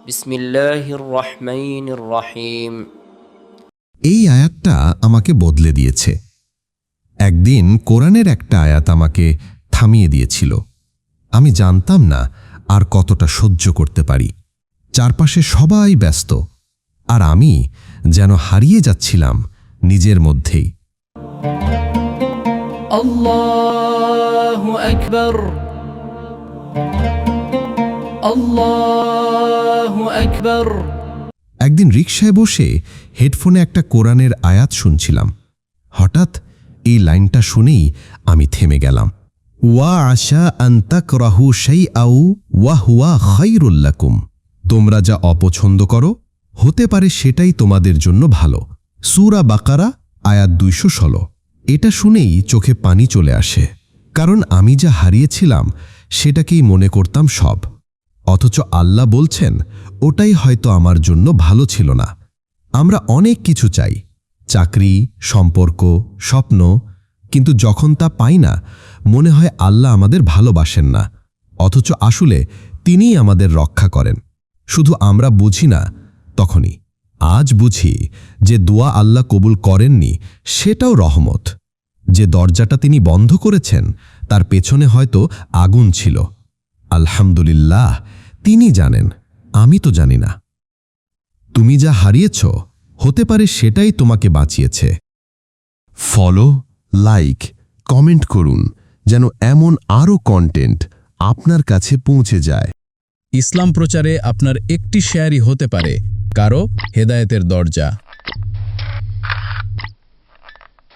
বিসমিল্লাহির রহমানির রহিম। এই আয়াতটা আমাকে বদলে দিয়েছে। একদিন কোরআনের একটা আয়াত আমাকে থামিয়ে দিয়েছিল। আমি জানতাম না আর কতটা সহ্য করতে পারি। চারপাশে সবাই ব্যস্ত, আর আমি যেন হারিয়ে যাচ্ছিলাম নিজের মধ্যেই। আল্লাহু আকবার, আল্লাহু আকবার। একদিন রিকশায় বসে হেডফোনে একটা কোরআনের আয়াত শুনছিলাম। হঠাৎ এই লাইনটা শুনেই আমি থেমে গেলাম। ওয়া আশা আন তাকরাহু শাইআউ ওয়া হুয়া খায়রুল লাকুম। তোমরা যা অপছন্দ করো, হতে পারে সেটাই তোমাদের জন্য ভালো। সূরা বাকারা আয়াত ২১৬। এটা শুনেই চোখে পানি চলে আসে, কারণ আমি যা হারিয়েছিলাম সেটাকেই মনে করতাম সব। অথচ আল্লাহ বলছেন ওটাই হয়তো আমার জন্য ভালো ছিল না। আমরা অনেক কিছু চাই, চাকরি, সম্পর্ক, স্বপ্ন, কিন্তু যখন তা পাই না মনে হয় আল্লাহ আমাদের ভালোবাসেন না। অথচ আসলে তিনিই আমাদের রক্ষা করেন, শুধু আমরা বুঝি না তখনই। আজ বুঝি যে দোয়া আল্লাহ কবুল করেননি সেটাও রহমত। যে দরজাটা তিনি বন্ধ করেছেন তার পেছনে হয়তো আগুন ছিল। আলহামদুলিল্লাহ, তিনি জানেন, আমি তো জানি না। তুমি যা হারিয়েছ হতে পারে সেটাই তোমাকে বাঁচিয়েছে। ফলো, লাইক, কমেন্ট করুন যেন এমন আরও কন্টেন্ট আপনার কাছে পৌঁছে যায়। ইসলাম প্রচারে আপনার একটি শেয়ারই হতে পারে কারো হেদায়েতের দরজা।